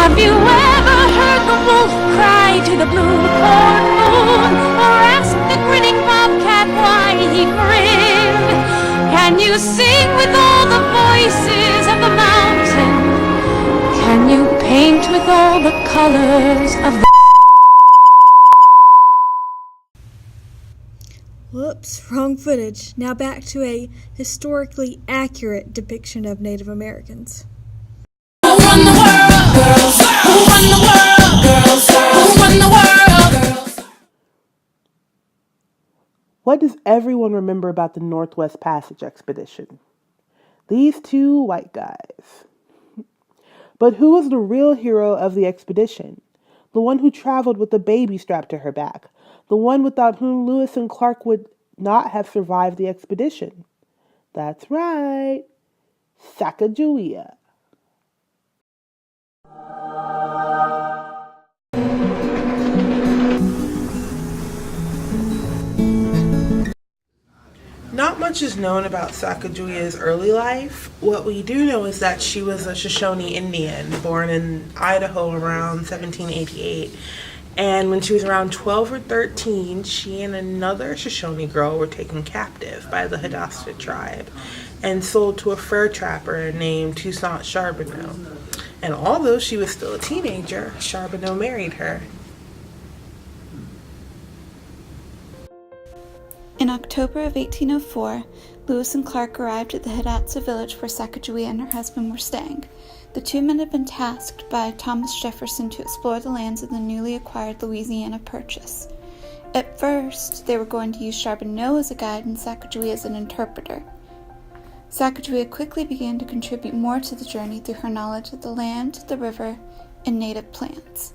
Have you ever heard the wolf cry to the blue corn moon, or asked the grinning bobcat why he grinned? Can you sing with all the voices of the mountain? Can you paint with all the colors of the... Whoops, wrong footage. Now back to a historically accurate depiction of Native Americans. Who run the world, girls? Who run the world, girls? Who run the world, girls? What does everyone remember about the Northwest Passage expedition? These two white guys. But who was the real hero of the expedition? The one who traveled with the baby strapped to her back. The one without whom Lewis and Clark would not have survived the expedition. That's right, Sacagawea. Not much is known about Sacagawea's early life. What we do know is that she was a Shoshone Indian born in Idaho around 1788. And when she was around 12 or 13, she and another Shoshone girl were taken captive by the Hadassah tribe and sold to a fur trapper named Toussaint Charbonneau. And although she was still a teenager, Charbonneau married her. In October of 1804, Lewis and Clark arrived at the Hidatsa village where Sacagawea and her husband were staying. The two men had been tasked by Thomas Jefferson to explore the lands of the newly acquired Louisiana Purchase. At first, they were going to use Charbonneau as a guide and Sacagawea as an interpreter. Sacagawea quickly began to contribute more to the journey through her knowledge of the land, the river, and native plants.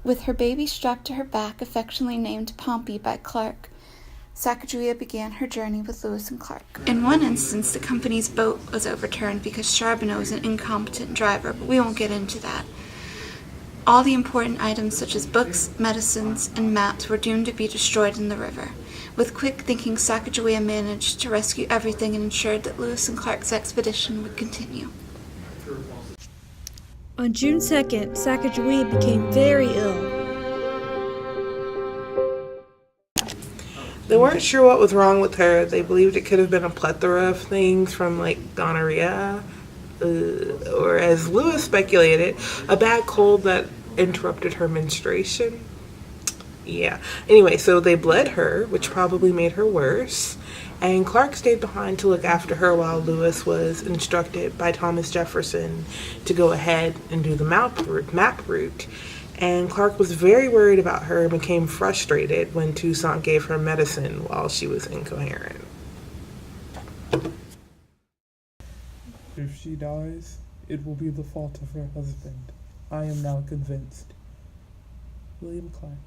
With her baby strapped to her back, affectionately named Pompey by Clark, Sacagawea began her journey with Lewis and Clark. In one instance, the company's boat was overturned because Charbonneau was an incompetent driver, but we won't get into that. All the important items such as books, medicines, and maps were doomed to be destroyed in the river. With quick thinking, Sacagawea managed to rescue everything and ensured that Lewis and Clark's expedition would continue. On June 2nd, Sacagawea became very ill. They weren't sure what was wrong with her. They believed it could have been a plethora of things from like gonorrhea, or as Lewis speculated, a bad cold that interrupted her menstruation. Yeah. Anyway, so they bled her, which probably made her worse. And Clark stayed behind to look after her while Lewis was instructed by Thomas Jefferson to go ahead and do the map route. And Clark was very worried about her and became frustrated when Toussaint gave her medicine while she was incoherent. If she dies, it will be the fault of her husband. I am now convinced. William Clark.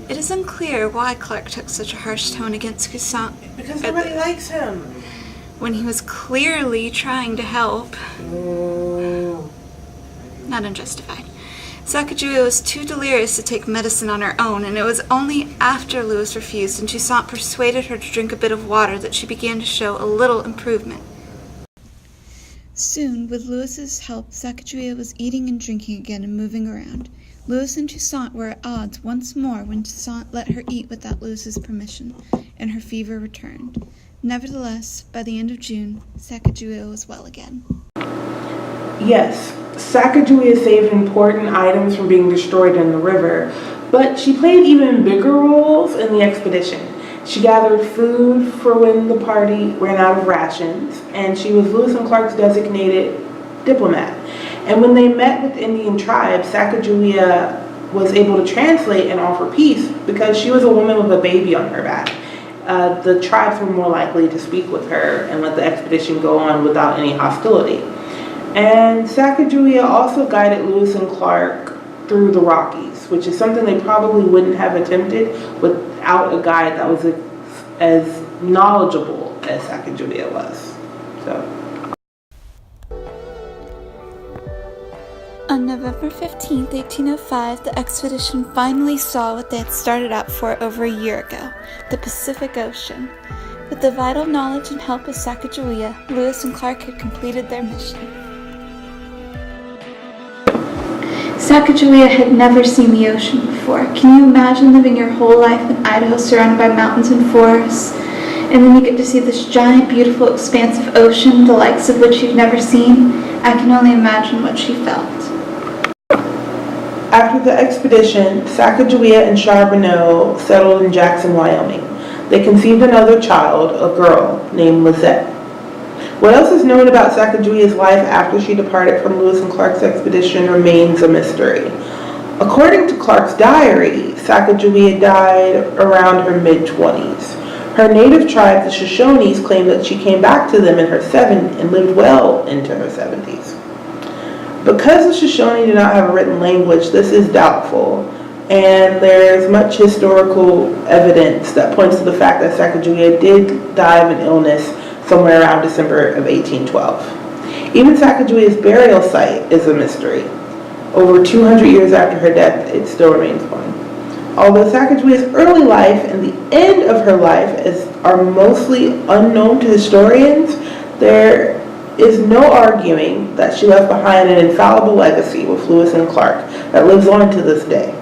It is unclear why Clark took such a harsh tone against Toussaint. Because nobody likes him. When he was clearly trying to help. Not unjustified. Sacagawea was too delirious to take medicine on her own, and it was only after Lewis refused and Toussaint persuaded her to drink a bit of water that she began to show a little improvement. Soon, with Lewis's help, Sacagawea was eating and drinking again and moving around. Lewis and Toussaint were at odds once more when Toussaint let her eat without Lewis's permission, and her fever returned. Nevertheless, by the end of June, Sacagawea was well again. Yes, Sacagawea saved important items from being destroyed in the river, but she played even bigger roles in the expedition. She gathered food for when the party ran out of rations, and she was Lewis and Clark's designated diplomat. And when they met with Indian tribes, Sacagawea was able to translate and offer peace because she was a woman with a baby on her back. The tribes were more likely to speak with her and let the expedition go on without any hostility. And Sacagawea also guided Lewis and Clark through the Rockies, which is something they probably wouldn't have attempted without a guide that was as knowledgeable as Sacagawea was. On November 15, 1805, the expedition finally saw what they had started out for over a year ago, the Pacific Ocean. With the vital knowledge and help of Sacagawea, Lewis and Clark had completed their mission. Sacagawea had never seen the ocean before. Can you imagine living your whole life in Idaho surrounded by mountains and forests, and then you get to see this giant, beautiful expanse of ocean, the likes of which you've never seen? I can only imagine what she felt. After the expedition, Sacagawea and Charbonneau settled in Jackson, Wyoming. They conceived another child, a girl, named Lizette. What else is known about Sacagawea's life after she departed from Lewis and Clark's expedition remains a mystery. According to Clark's diary, Sacagawea died around her mid-20s. Her native tribe, the Shoshones, claimed that she came back to them in her 70s and lived well into her 70s. Because the Shoshone did not have a written language, this is doubtful, and there's much historical evidence that points to the fact that Sacagawea did die of an illness somewhere around December of 1812. Even Sacagawea's burial site is a mystery. Over 200 years after her death, it still remains one. Although Sacagawea's early life and the end of her life are mostly unknown to historians, there is no arguing that she left behind an infallible legacy with Lewis and Clark that lives on to this day.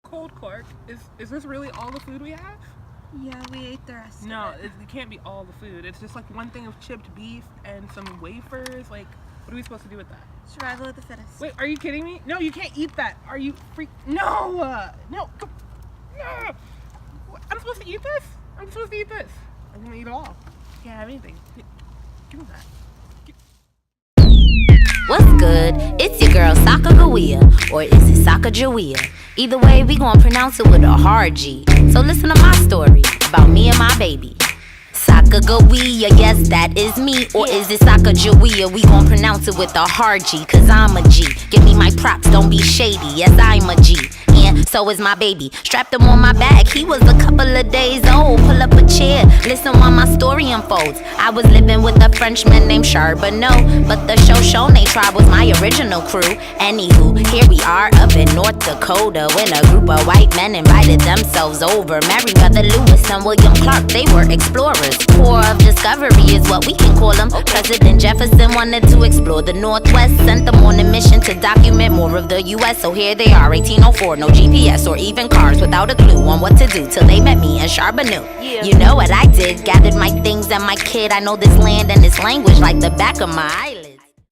Cold Clark, is this really all the food we have? Yeah, we ate the rest No, of it. it can't be all the food. It's just like one thing of chipped beef and some wafers. Like, what are we supposed to do with that? Survival of the fittest. Wait, are you kidding me? No, you can't eat that. Are you No! No! No! I'm supposed to eat this? I'm supposed to eat this. I'm gonna eat it all. Can't have anything. Give me that. What's good? It's your girl Sacagawea, or is it Sacagawea? Either way, we gon' pronounce it with a hard G. So listen to my story about me and my baby. Sacagawea, yes, that is me. Or is it Sacagawea? We gon' pronounce it with a hard G, cause I'm a G. Give me my props, don't be shady. Yes, I'm a G. And so is my baby. Strapped him on my back, he was a couple of days old. Pull up a chair, listen while my story unfolds. I was living with a Frenchman named Charbonneau, but the Shoshone tribe was my original crew. Anywho, here we are up in North Dakota, when a group of white men invited themselves over. Meriwether Lewis and William Clark, they were explorers. Corps of discovery is what we can call them. President Jefferson wanted to explore the Northwest, sent them on a mission to document more of the U.S. So here they are, 1804, no GPS or even cars, without a clue on what to do till they met me in Charbonneau. You know what I did? Gathered my things and my kid. I know this land and this language like the back of my eyelid.